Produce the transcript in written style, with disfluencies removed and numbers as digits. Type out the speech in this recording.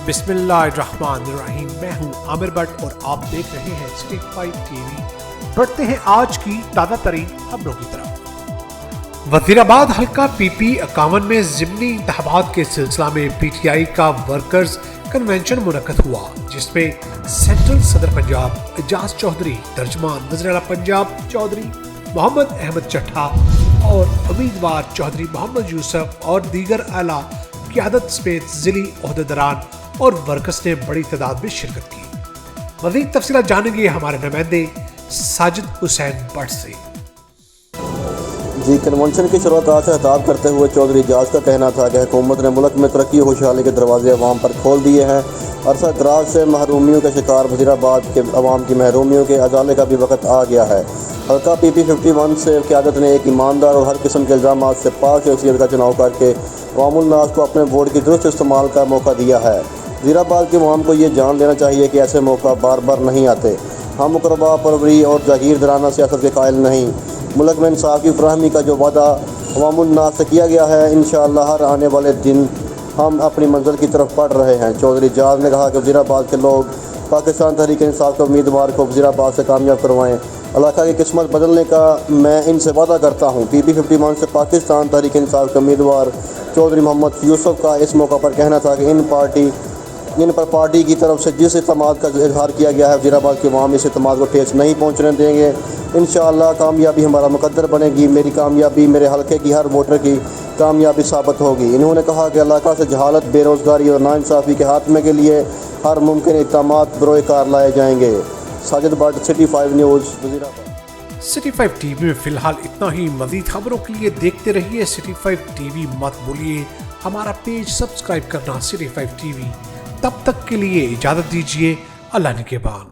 बिस्मिल्लाहिर्रहमानिर्रहीम। मैं हूं आमिर भट्ट और आप देख रहे हैं सिटी 5 टीवी। बढ़ते हैं आज की ताज़ा तरीन खबरों की तरफ। वजीराबाद हल्का PP 51 में ज़िमनी इंतखाबात के सिलसिला में PTI का वर्कर्स कन्वेंशन मुनक्कद हुआ, जिसमें सेंट्रल सदर पंजाब एजाज चौधरी, तर्जमान वज़ीर आला पंजाब चौधरी मोहम्मद अहमद चट्ठा और उम्मीदवार चौधरी मोहम्मद यूसुफ और दीगर आला क़यादत समेत ज़िली ओहदेदारान और वर्कर्स ने बड़ी तादाद में शिरकत की। मज़ीद तफसीलात जानेंगे हमारे नुमाइंदे साजिद हुसैन भट्ट से। जी, कन्वेंशन की शुरुआत आज से खिताब करते हुए चौधरी एजाज का कहना था कि हुकूमत ने मुल्क में तरक्की खुशहाली के दरवाजे अवाम पर खोल दिए हैं। अरसा दराज से महरूमियों के शिकार वज़ीराबाद के अवाम की महरूमियों के अजाले का भी वक्त आ गया है। हल्का PP 51 से क़यादत ने एक ईमानदार और हर किस्म के इल्ज़ामात से पाक शख्सियत का चुनाव करके अवामुल नास को अपने वोट की दुरुस्त इस्तेमाल का मौका दिया है। वज़ीराबाद के अवाम को ये जान लेना चाहिए कि ऐसे मौका बार बार नहीं आते। हम मुकरबा परवरी और जागीरदाराना सियासत के कायल नहीं। मुल्क में इंसाफ की फराहमी का जो वादा अवामुल नास से किया गया है, इंशाअल्लाह हर आने वाले दिन हम अपनी मंजिल की तरफ बढ़ रहे हैं। चौधरी एजाज ने कहा कि वज़ीराबाद के लोग पाकिस्तान तहरीक इंसाफ के उम्मीदवार को वज़ीराबाद से कामयाब करवाएं। इलाका की किस्मत बदलने का मैं इनसे वादा करता हूँ। PP 51 से पाकिस्तान तहरीक इंसाफ के उम्मीदवार चौधरी मोहम्मद यूसुफ का इस मौका पर कहना था कि इन पर पार्टी की तरफ से जिस इत्मीनान का इजहार किया गया है, वज़ीराबाद के अवाम इस इत्मीनान को ठेस नहीं पहुँचने देंगे। इंशाअल्लाह कामयाबी हमारा मुकद्दर बनेगी। मेरी कामयाबी मेरे हल्के की हर वोटर की कामयाबी साबित होगी। इन्होंने कहा कि इलाका से जहालत, बेरोज़गारी और नाइंसाफ़ी के खात्मे के लिए हर मुमकिन इक़दामात बरोए कार लाए जाएंगे। Sajid Bhatt, city 5 news, Wazirabad. City 5 TV में फिलहाल इतना ही। मज़ीद खबरों के लिए देखते रहिए सिटी 5 टीवी। मत भूलिए हमारा पेज सब्सक्राइब करना सिटी 5 टीवी। तब तक के लिए इजाज़त दीजिए। अल्लाह निगहबान।